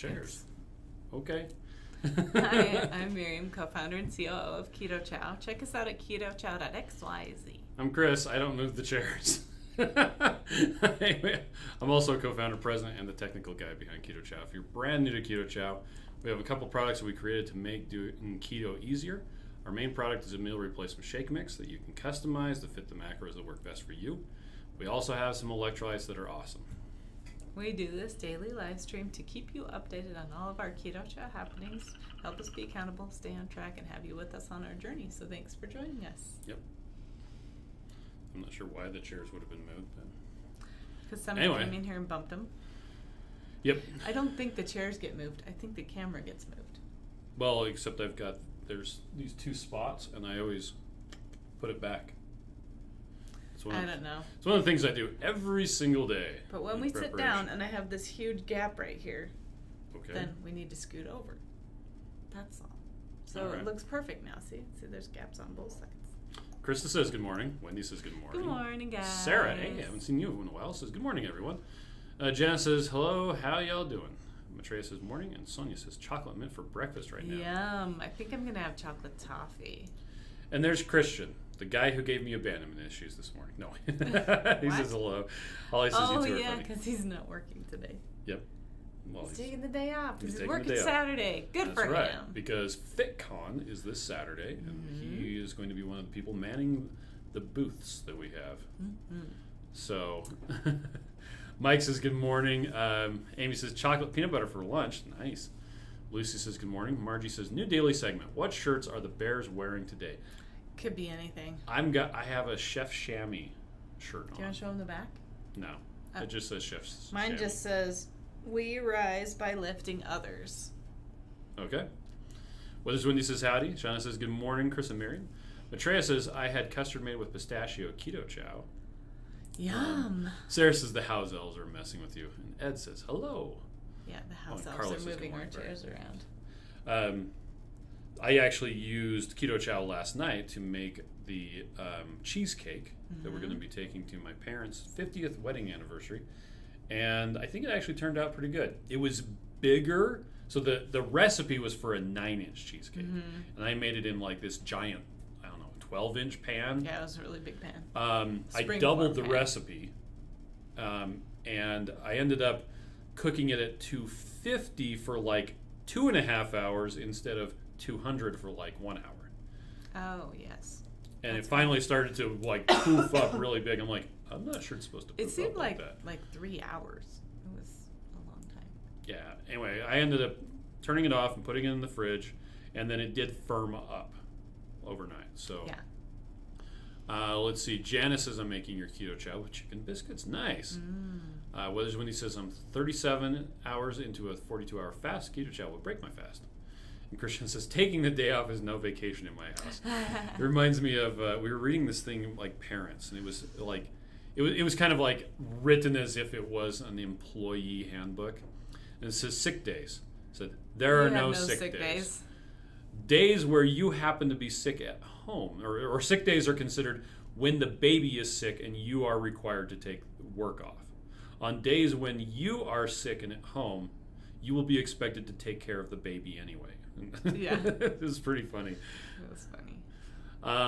chairs. Okay. Hi, I'm Miriam, co-founder and COO of Keto Chow. Check us out at ketochow.xyz. I'm Chris. I don't move the chairs. Anyway, I'm also co-founder, president, and the technical guy behind Keto Chow. If you're brand new to Keto Chow, we have a couple products that we created to make doing keto easier. Our main product is a meal replacement shake mix that you can customize to fit the macros that work best for you. We also have some electrolytes that are awesome. We do this daily live stream to keep you updated on all of our Keto Chow happenings, help us be accountable, stay on track, and have you with us on our journey. So thanks for joining us. Yep. I'm not sure why the chairs would have been moved, but Because somebody came in here and bumped them. Yep. I don't think the chairs get moved. I think the camera gets moved. Well, except there's these two spots, and I always put it back. I don't know. It's one of the things I do every single day. But when we sit down and I have this huge gap right here, okay, then we need to scoot over. That's all. So all right. It looks perfect now. See, there's gaps on both sides. Krista says good morning. Wendy says good morning. Good morning, guys. Sarah, hey, I haven't seen you in a while, says good morning, everyone. Jenna says hello, how y'all doing? Maitreya says morning, and Sonia says chocolate mint for breakfast right now. Yum. I think I'm going to have chocolate toffee. And there's Christian, the guy who gave me abandonment issues this morning. No. He says hello. All he says you two are funny. Because he's not working today. Yep. Well, he's taking the day off. He's taking working the day Saturday. Good That's for right, him. because FitCon is this Saturday, and he is going to be one of the people manning the booths that we have. Mm-hmm. So, Mike says good morning. Amy says chocolate peanut butter for lunch. Nice. Lucy says good morning. Margie says new daily segment. What shirts are the Bears wearing today? Could be anything. I have a Chef Chamois shirt on. Do you want to show him the back? No. It just says Chef's Mine Chamois. just says, we rise by lifting others. Okay. What does Wendy says howdy? Shauna says good morning, Chris and Miriam. Maitreya says I had custard made with pistachio at Keto Chow. Yum. Sarah says the house elves are messing with you. And Ed says hello. Yeah, the house elves Carlos are says moving good our morning, chairs around. I actually used Keto Chow last night to make the cheesecake that we're going to be taking to my parents' 50th wedding anniversary. And I think it actually turned out pretty good. It was bigger. So the recipe was for a 9-inch cheesecake. Mm-hmm. And I made it in like this giant, 12-inch pan. Yeah, it was a really big pan. I doubled the recipe. And I ended up cooking it at 250 for like 2.5 hours instead of 200 for like 1 hour. Oh, yes. And it finally started to like poof up really big. I'm like, I'm not sure it's supposed to poof It seemed up like that. like 3 hours. It was a long time. Yeah. Anyway, I ended up turning it off and putting it in the fridge, and then it did firm up overnight. So yeah. Let's see. Janice says I'm making your Keto Chow with chicken biscuits. Nice. Weathers Wendy says I'm 37 hours into a 42-hour fast. Keto Chow will break my fast. And Christian says taking the day off is no vacation in my house. It reminds me of we were reading this thing like parents, and it was like it was kind of like written as if it was an employee handbook. And it says sick days. It said there are no sick days. Days where you happen to be sick at home, or sick days are considered when the baby is sick and you are required to take work off. On days when you are sick and at home, you will be expected to take care of the baby anyway. Yeah. It was pretty funny. It was funny.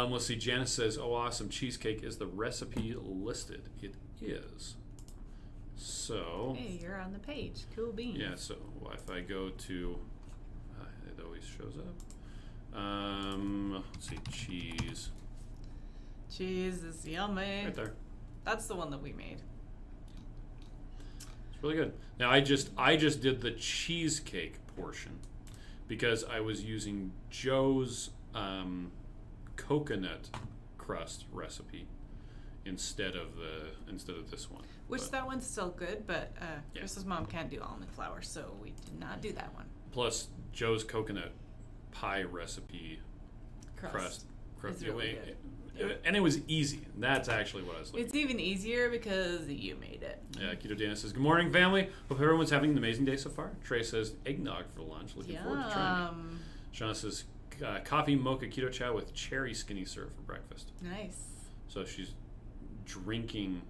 Let's see. Janice says, oh, awesome. Cheesecake is the recipe listed. It is. So. Hey, you're on the page. Cool beans. Yeah, so if I go to, it always shows up. Let's see. Cheese. Cheese is yummy. Right there. That's the one that we made. It's really good. Now, I just did the cheesecake portion because I was using Joe's coconut crust recipe instead of this one. Which that one's still good, but Chris's mom can't do almond flour, so we did not do that one. Plus, Joe's coconut pie recipe crust. It's really good. And it was easy. That's actually what I was looking for. It's even easier because you made it. Yeah, Keto Dana says, good morning, family. Hope everyone's having an amazing day so far. Trey says, eggnog for lunch. Looking forward to trying it. Shauna says, coffee mocha Keto Chow with cherry skinny syrup for breakfast. Nice. So she's drinking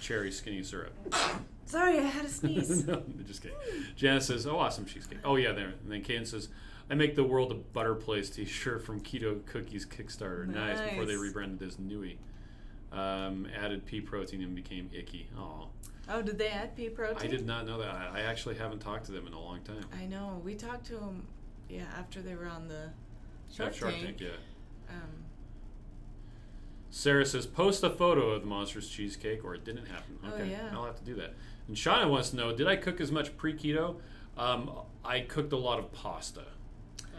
cherry skinny syrup. Sorry, I had a sneeze. No, just kidding. Janice says, oh, awesome cheesecake. Oh, yeah, there. And then Kaden says, I make the world a butter place t-shirt from Keto Cookies Kickstarter. Nice. Before they rebranded as Nui. Added pea protein and became icky. Aw. Oh, did they add pea protein? I did not know that. I actually haven't talked to them in a long time. I know. We talked to them, after they were on the Shark Tank. Yeah. Sarah says, post a photo of the Monsters cheesecake, or it didn't happen. Okay, oh, yeah. I'll have to do that. And Shauna wants to know, did I cook as much pre-keto? I cooked a lot of pasta.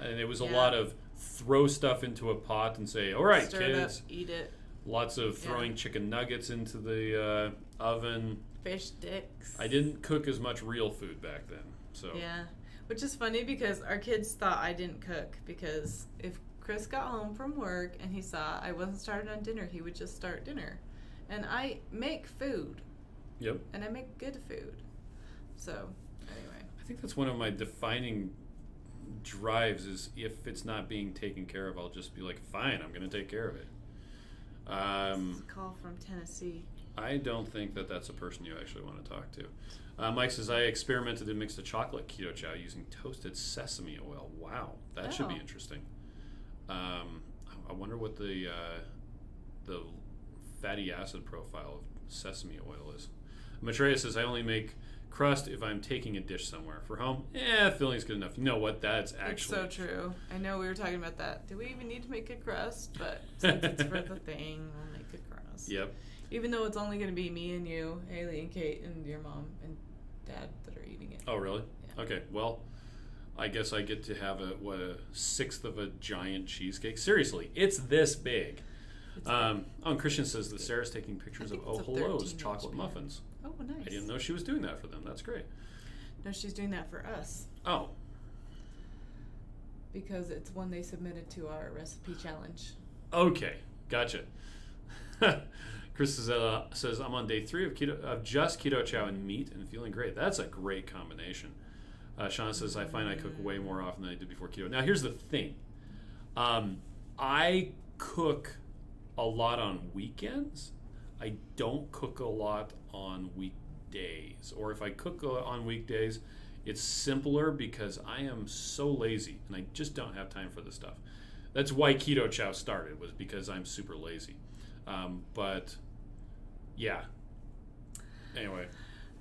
And it was a lot of throw stuff into a pot and say, all right, Stir kids. it up, eat it. Lots of throwing chicken nuggets into the oven. Fish sticks. I didn't cook as much real food back then. So yeah, which is funny because our kids thought I didn't cook, because if Chris got home from work and he saw I wasn't starting on dinner, he would just start dinner. And I make food. Yep. And I make good food. So, anyway. I think that's one of my defining drives, is if it's not being taken care of, I'll just be like, fine, I'm going to take care of it. This is a call from Tennessee. I don't think that that's a person you actually want to talk to. Mike says, I experimented and mixed a chocolate keto chow using toasted sesame oil. Wow, that should be interesting. I wonder what the fatty acid profile of sesame oil is. Maitreya says, I only make crust if I'm taking a dish somewhere. For home, filling's good enough. You know what? That's actually... It's so true. I know we were talking about that. Do we even need to make a crust? But since it's for the thing, we'll make a crust. Yep. Even though it's only going to be me and you, Haley and Kate, and your mom and dad that are eating it. Oh, really? Yeah. Okay, well, I guess I get to have a sixth of a giant cheesecake. Seriously, it's this big. And Christian says that Sarah's taking pictures of Oh Hello's chocolate muffins. Oh, nice. I didn't know she was doing that for them. That's great. No, she's doing that for us. Oh. Because it's one they submitted to our recipe challenge. Okay, gotcha. Chris says, I'm on day 3 of just Keto Chow and meat and feeling great. That's a great combination. Shauna says, I find I cook way more often than I did before keto. Now, here's the thing. I cook a lot on weekends. I don't cook a lot on weekdays. Or if I cook on weekdays, it's simpler because I am so lazy and I just don't have time for this stuff. That's why Keto Chow started, was because I'm super lazy. But yeah. Anyway.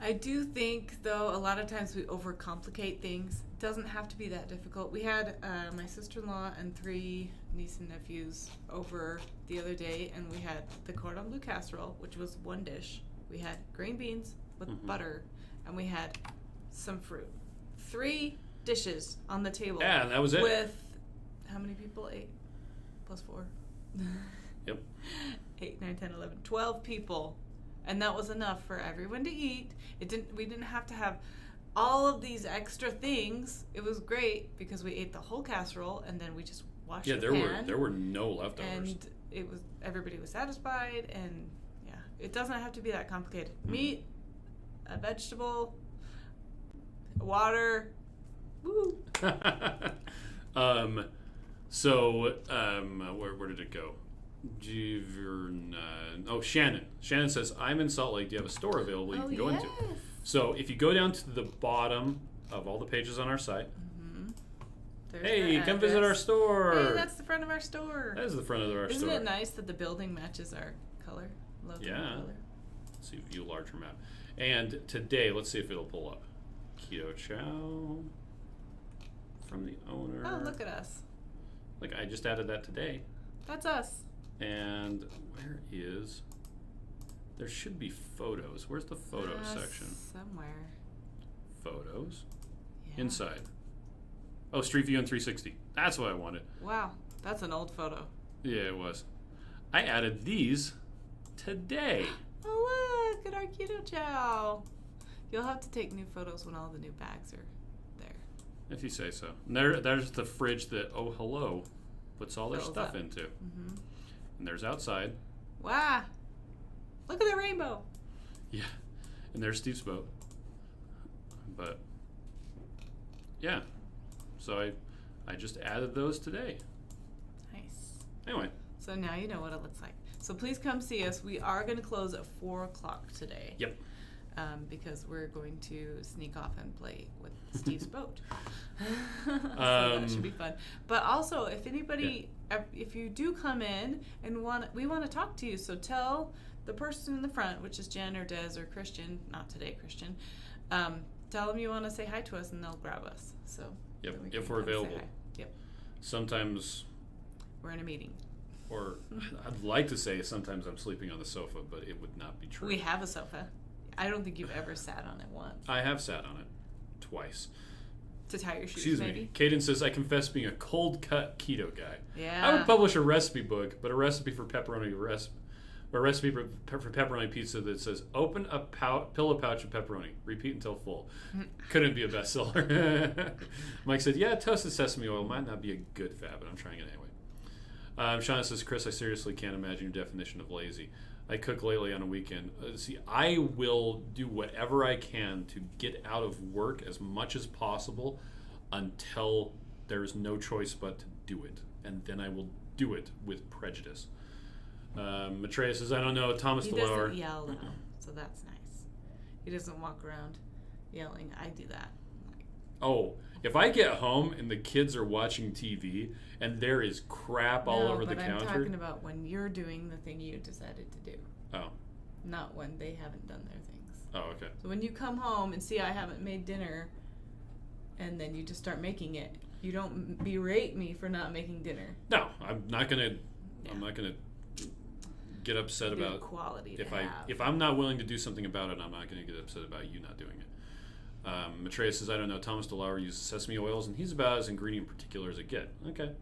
I do think, though, a lot of times we overcomplicate things. It doesn't have to be that difficult. We had my sister-in-law and 3 nieces and nephews over the other day, and we had the cordon bleu casserole, which was one dish. We had green beans with butter, and we had some fruit. 3 dishes on the table. Yeah, and that was it. With how many people? 8 plus 4. Yep. 8, 9, 10, 11, 12 people. And that was enough for everyone to eat. We didn't have to have all of these extra things. It was great because we ate the whole casserole and then we just washed the pan. There were no leftovers. And everybody was satisfied, and it doesn't have to be that complicated. Meat, a vegetable, water. Woo. Where did it go? Shannon. Shannon says, I'm in Salt Lake. Do you have a store available you can go into? So if you go down to the bottom of all the pages on our site, hey, come visit our store. Hey, that's the front of our store. That is the front of our store. Isn't it nice that the building matches our color? Logo color. Let's see, view larger map. And today, let's see if it'll pull up. Keto Chow from the owner. Oh, look at us. Like, I just added that today. That's us. And there should be photos. Where's the photos section? Somewhere. Photos. Yeah. Inside. Oh, Street View and 360. That's what I wanted. Wow, that's an old photo. Yeah, it was. I added these today. Oh, look at our Keto Chow. You'll have to take new photos when all the new bags are there. If you say so. And there's the fridge that Oh Hello puts all their stuff into. Mm-hmm. And there's outside. Wow. Look at the rainbow. Yeah. And there's Steve's boat. But, yeah. So I just added those today. Nice. Anyway. So now you know what it looks like. So please come see us. We are going to close at 4 o'clock today. Yep. because we're going to sneak off and play with Steve's boat. So that should be fun. But also, if anybody, if you do come in and we want to talk to you, so tell the person in the front, which is Jen or Des or Christian, not today Christian, tell them you want to say hi to us and they'll grab us. So if we're available. Yep. Sometimes we're in a meeting. Or I'd like to say sometimes I'm sleeping on the sofa, but it would not be true. We have a sofa. I don't think you've ever sat on it once. I have sat on it twice. To tie your shoes, Excuse maybe? me. Caden says, I confess being a cold cut keto guy. Yeah. I would publish a recipe book, but a recipe for pepperoni for pepperoni pizza that says, open a pillow pouch of pepperoni. Repeat until full. Couldn't be a bestseller. Mike said, yeah, toasted sesame oil might not be a good fat, but I'm trying it anyway. Shauna says, Chris, I seriously can't imagine your definition of lazy. I cook lately on a weekend. See, I will do whatever I can to get out of work as much as possible until there's no choice but to do it. And then I will do it with prejudice. Maitreya says, I don't know, Thomas He DeLauer. doesn't yell, though, so that's nice. He doesn't walk around yelling. I do that. Oh, if I get home and the kids are watching TV and there is crap all over the counter. I'm talking about when you're doing the thing you decided to do. Oh. Not when they haven't done their things. Oh, okay. So when you come home and see I haven't made dinner and then you just start making it, you don't berate me for not making dinner. No, I'm not gonna get upset about quality if I'm not willing to do something about it, I'm not gonna get upset about you not doing it. Maitreya says, I don't know, Thomas DeLauer uses sesame oils, and he's about as ingredient particular as it get. Okay.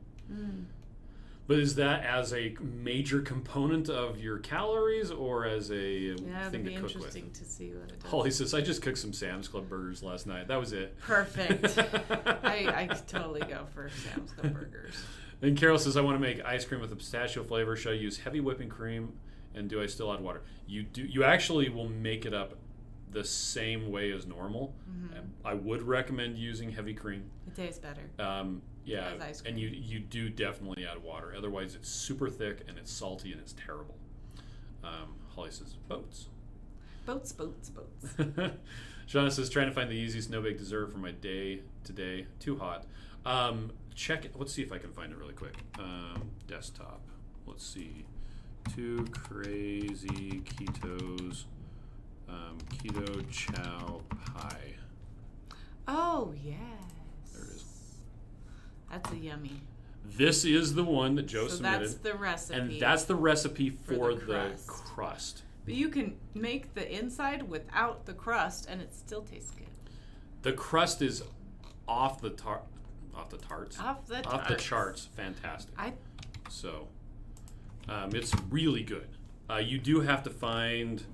But is that as a major component of your calories or as a thing to cook with? It'd be interesting to see what it does. Holly says, I just cooked some Sam's Club burgers last night. That was it. Perfect. I could totally go for Sam's Club burgers. And Carol says, I want to make ice cream with a pistachio flavor. Should I use heavy whipping cream, and do I still add water? You actually will make it up the same way as normal. I would recommend using heavy cream. It tastes better. Yeah, and you do definitely add water. Otherwise, it's super thick and it's salty and it's terrible. Holly says, boats. Boats. Shauna says, trying to find the easiest no-bake dessert for my day today. Too hot. Check it. Let's see if I can find it really quick. Desktop. Let's see. 2 crazy ketos. Keto Chow pie. Oh, yes. There it is. That's a yummy. This is the one that Joe submitted. That's the recipe. And that's the recipe for the crust. But you can make the inside without the crust, and it still tastes good. The crust is off the charts. Fantastic. So, it's really good. You do have to find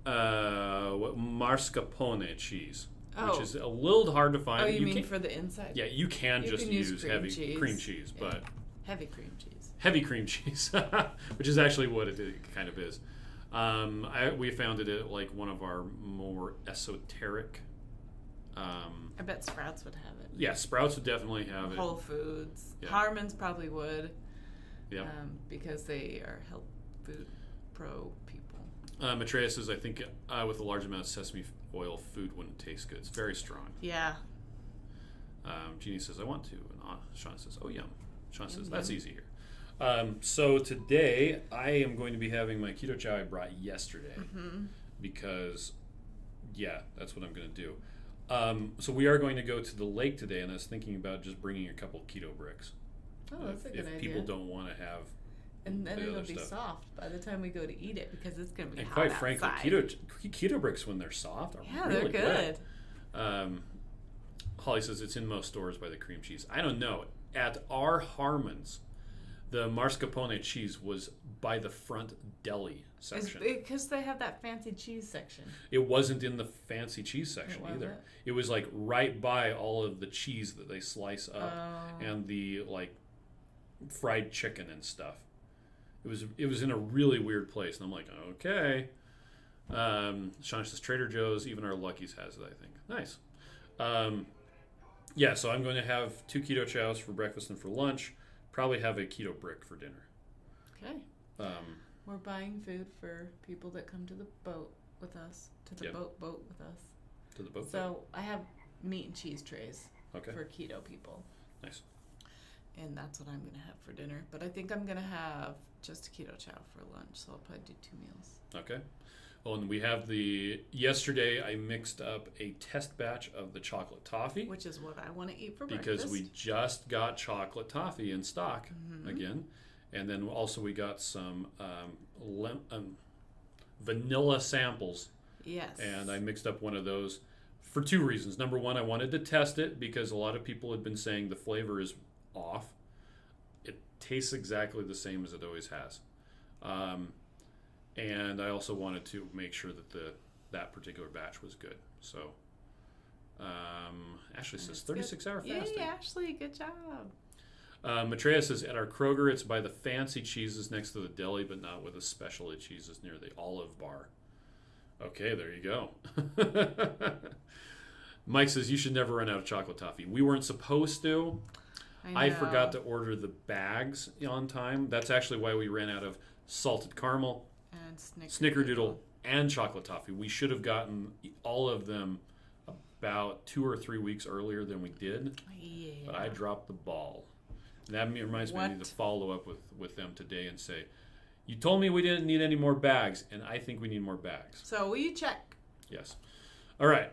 mascarpone cheese, which is a little hard to find. Oh, you mean for the inside? Yeah, you can just use heavy cream cheese, but heavy cream cheese. Heavy cream cheese, which is actually what it kind of is. We found it at like one of our more esoteric. I bet Sprouts would have it. Yeah, Sprouts would definitely have it. Whole Foods. Yeah. Harmon's probably would. Yeah. Because they are health food pro people. Maitreya says, I think with a large amount of sesame oil, food wouldn't taste good. It's very strong. Yeah. Jeannie says, I want to. And Sean says, oh, yum. Sean says, that's easy here. So today, I am going to be having my Keto Chow I brought yesterday. Because, yeah, that's what I'm going to do. So we are going to go to the lake today, and I was thinking about just bringing a couple keto bricks. Oh, that's a good idea. If people don't want to have and then it'll be stuff. soft by the time we go to eat it because it's going to be hot quite outside. frankly, keto bricks when they're soft are really they're good. Holly says it's in most stores by the cream cheese. I don't know. At our Harmon's, the mascarpone cheese was by the front deli section. It's because they have that fancy cheese section. It wasn't in the fancy cheese section either. It was like right by all of the cheese that they slice up and the like fried chicken and stuff. It was in a really weird place, and I'm like, okay. Sean says Trader Joe's, even our Lucky's has it, I think. Nice. Yeah, so I'm going to have 2 keto chows for breakfast and for lunch. Probably have a keto brick for dinner. Okay. We're buying food for people that come to the boat with us, to the Yep. boat with us. To the boat. So I have meat and cheese trays Okay. for keto people. Nice. And that's what I'm going to have for dinner. But I think I'm going to have just a keto chow for lunch. So I'll probably do 2 meals. Okay. Oh, and we have yesterday I mixed up a test batch of the chocolate toffee. Which is what I want to eat for because breakfast. we just got chocolate toffee in stock again. And then also we got some vanilla samples. Yes. And I mixed up one of those for 2 reasons. Number one, I wanted to test it because a lot of people had been saying the flavor is off. It tastes exactly the same as it always has. And I also wanted to make sure that that particular batch was good. So Ashley says 36-hour fasting. Yay, Ashley, good job. Maitreya says, at our Kroger, it's by the fancy cheeses next to the deli, but not with the specialty cheeses near the olive bar. Okay, there you go. Mike says, you should never run out of chocolate toffee. We weren't supposed to. I forgot to order the bags on time. That's actually why we ran out of salted caramel, and snickerdoodle, and chocolate toffee. We should have gotten all of them about 2 or 3 weeks earlier than we did. Yeah. But I dropped the ball. And that reminds me I need to follow up with them today and say, you told me we didn't need any more bags, and I think we need more bags. So will you check? Yes. All right.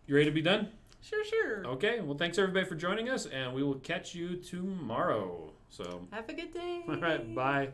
You ready to be done? Sure. Okay. Well, thanks everybody for joining us, and we will catch you tomorrow. So have a good day. all right. Bye.